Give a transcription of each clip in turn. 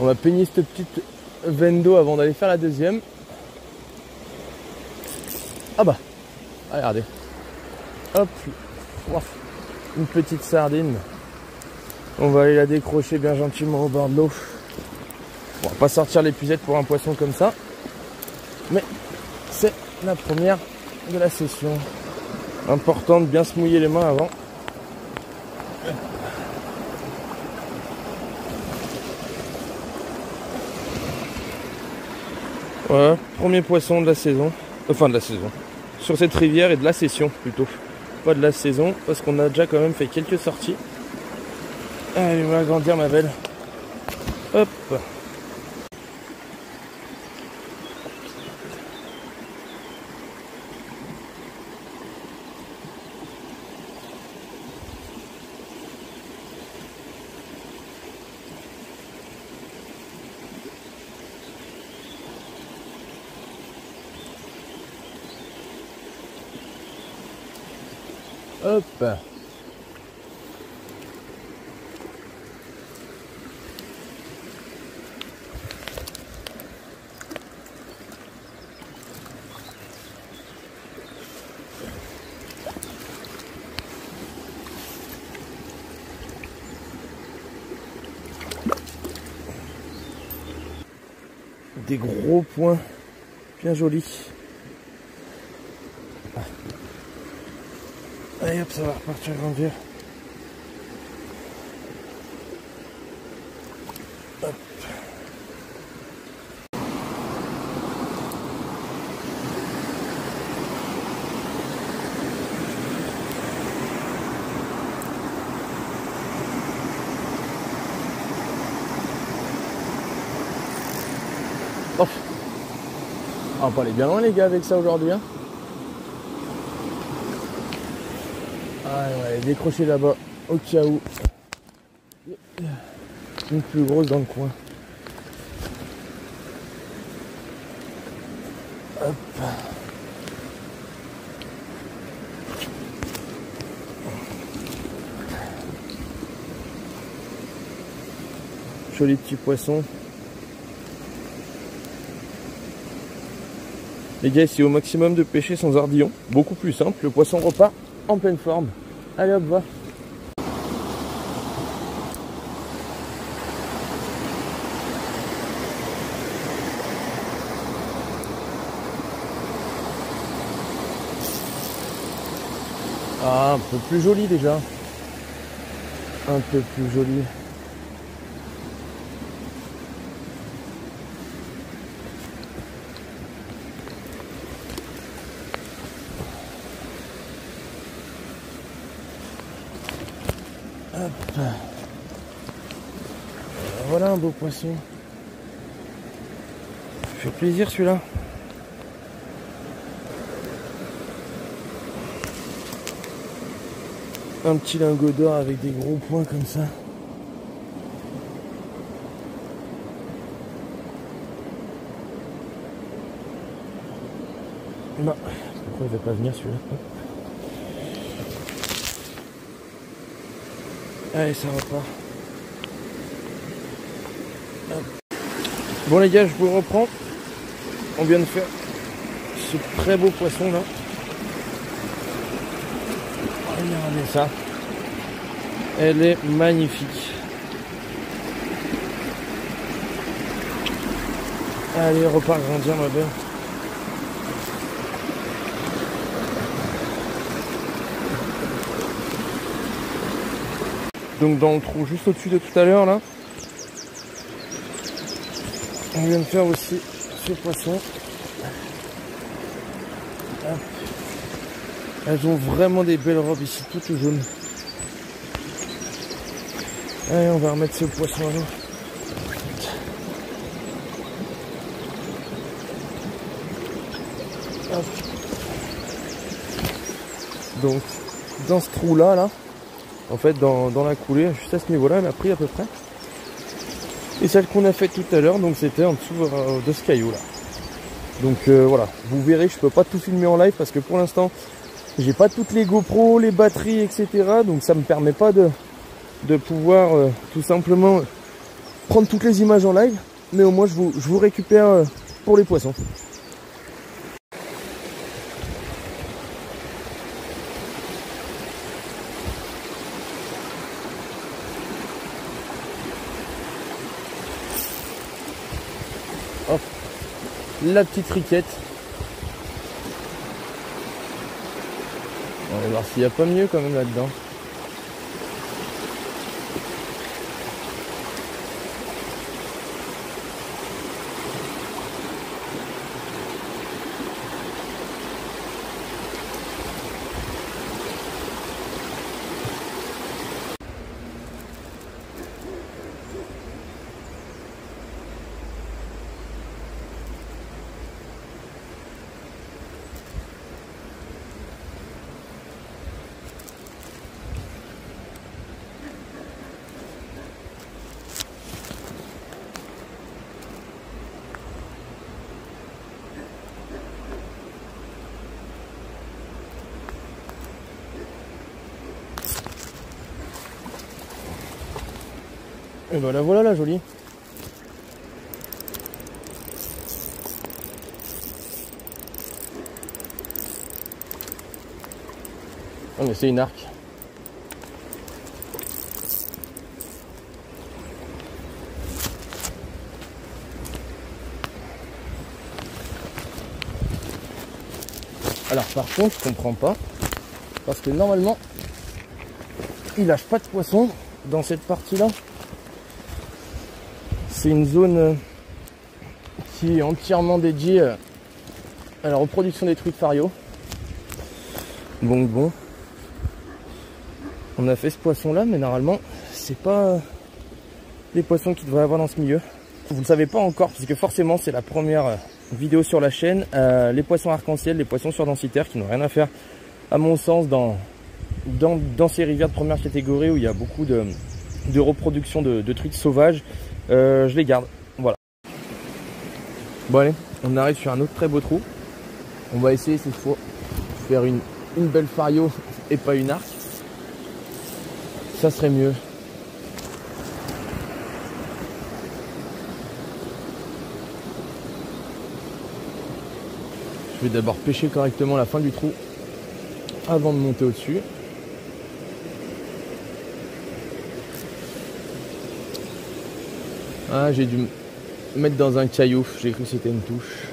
va peigner cette petite veine d'eau avant d'aller faire la deuxième. Ah bah, regardez. Hop, wow. Une petite sardine. On va aller la décrocher bien gentiment au bord de l'eau. On va pas sortir l'épuisette pour un poisson comme ça. Mais c'est la première de la session. Important de bien se mouiller les mains avant. Voilà, premier poisson de la saison. Enfin de la saison. Sur cette rivière et de la session plutôt. Pas de la saison parce qu'on a déjà quand même fait quelques sorties. Allez, on va agrandir ma belle. Hop. Hop. Des gros points bien jolis. Allez hop, ça va repartir grandir. Hop. Oh. On va pas aller bien loin les gars avec ça aujourd'hui hein. Ah, on va aller décrocher là-bas au cas où. Une plus grosse dans le coin. Hop. Joli petit poisson. Les gars, ici au maximum de pêcher sans ardillon. Beaucoup plus simple. Le poisson repart en pleine forme. Allez hop, va. Ah, un peu plus joli déjà. Un peu plus joli. Hop. Voilà un beau poisson. Ça fait plaisir celui-là. Un petit lingot d'or avec des gros points comme ça. Non, pourquoi il va pas venir celui-là? Allez, ça repart. Hop. Bon les gars, je vous reprends. On vient de faire ce très beau poisson là. Regardez ça. Elle est magnifique. Allez, repart grandir ma belle. Donc dans le trou juste au-dessus de tout à l'heure là, on vient de faire aussi ce poisson. Hop. Elles ont vraiment des belles robes ici, toutes jaunes. Allez, on va remettre ce poisson à l'eau. Hop. Donc dans ce trou là, en fait dans la coulée, juste à ce niveau là, elle a pris à peu près. Et celle qu'on a fait tout à l'heure, donc c'était en dessous de ce caillou là. Donc voilà, vous verrez, je peux pas tout filmer en live parce que pour l'instant j'ai pas toutes les GoPro, les batteries, etc. Donc ça me permet pas de pouvoir tout simplement prendre toutes les images en live, mais au moins je vous récupère pour les poissons. Hop, la petite riquette. On va voir s'il n'y a pas mieux quand même là-dedans. Et ben la voilà la jolie. Oh mais c'est une arc. Alors par contre je comprends pas. Parce que normalement il lâche pas de poisson dans cette partie là. C'est une zone qui est entièrement dédiée à la reproduction des truites fario. Donc bon, on a fait ce poisson là, mais normalement c'est pas les poissons qu'il devrait avoir dans ce milieu. Vous ne le savez pas encore, puisque forcément c'est la première vidéo sur la chaîne. Les poissons arc-en-ciel, les poissons surdensitaires qui n'ont rien à faire à mon sens dans ces rivières de première catégorie où il y a beaucoup de reproduction de truites sauvages. Je les garde, voilà. Bon allez, on arrive sur un autre très beau trou. On va essayer cette fois de faire une belle fario et pas une arc. Ça serait mieux. Je vais d'abord pêcher correctement la fin du trou avant de monter au-dessus. Ah, j'ai dû me mettre dans un caillou, j'ai cru que c'était une touche.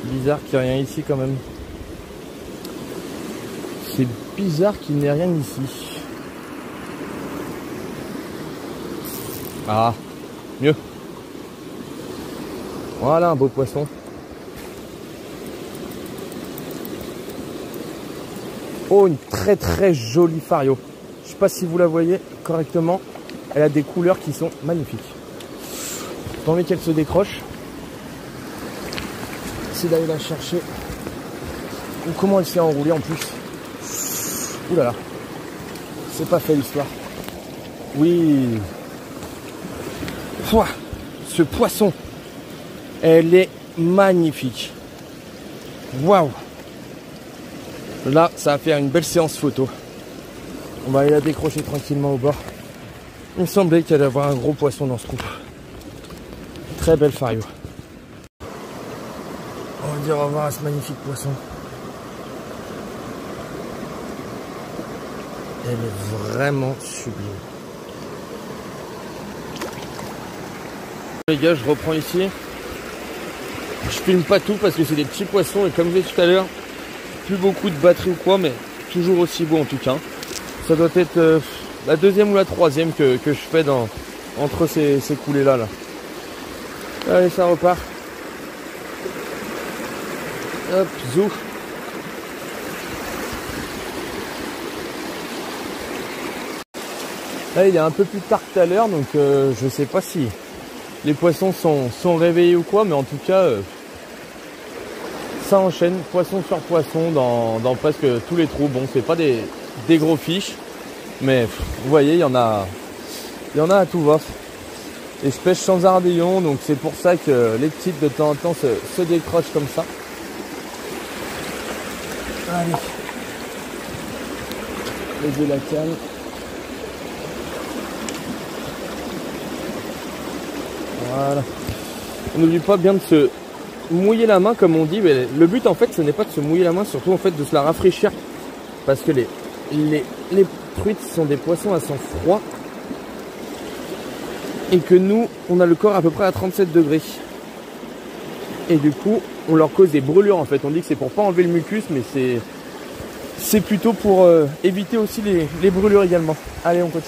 Bizarre qu'il n'y ait rien ici quand même. C'est bizarre qu'il n'y ait rien ici. Ah, mieux. Voilà un beau poisson. Oh, une très très jolie fario. Je sais pas si vous la voyez correctement. Elle a des couleurs qui sont magnifiques. J'ai envie qu'elle se décroche. C'est d'aller la chercher. Ou comment elle s'est enroulée en plus. Ouh là là. C'est pas fait l'histoire. Oui. Pouah, ce poisson. Elle est magnifique. Waouh. Là, ça va faire une belle séance photo. On va aller la décrocher tranquillement au bord. Il me semblait qu'il allait y avoir un gros poisson dans ce trou. Très belle fario. On va dire au revoir à ce magnifique poisson. Elle est vraiment sublime. Les gars, je reprends ici. Je filme pas tout parce que c'est des petits poissons et comme je disais tout à l'heure, plus beaucoup de batterie ou quoi, mais toujours aussi beau en tout cas. Ça doit être la deuxième ou la troisième que je fais entre ces coulées là. Allez, ça repart. Hop, zou. Là, il est un peu plus tard que tout à l'heure, donc je sais pas si les poissons sont réveillés ou quoi, mais en tout cas, ça enchaîne poisson sur poisson dans presque tous les trous. Bon, c'est pas des des gros fiches. Mais vous voyez, il y en a à tout va. Et je pêche sans ardillon, donc c'est pour ça que les petites de temps en temps se décrochent comme ça. Allez. Les la canne. Voilà. On n'oublie pas bien de se mouiller la main comme on dit, mais le but en fait ce n'est pas de se mouiller la main, surtout en fait de se la rafraîchir. Parce que les truites sont des poissons à sang froid. Et que nous, on a le corps à peu près à 37 degrés. Et du coup, on leur cause des brûlures en fait. On dit que c'est pour pas enlever le mucus, mais c'est plutôt pour éviter aussi les brûlures également. Allez, on continue.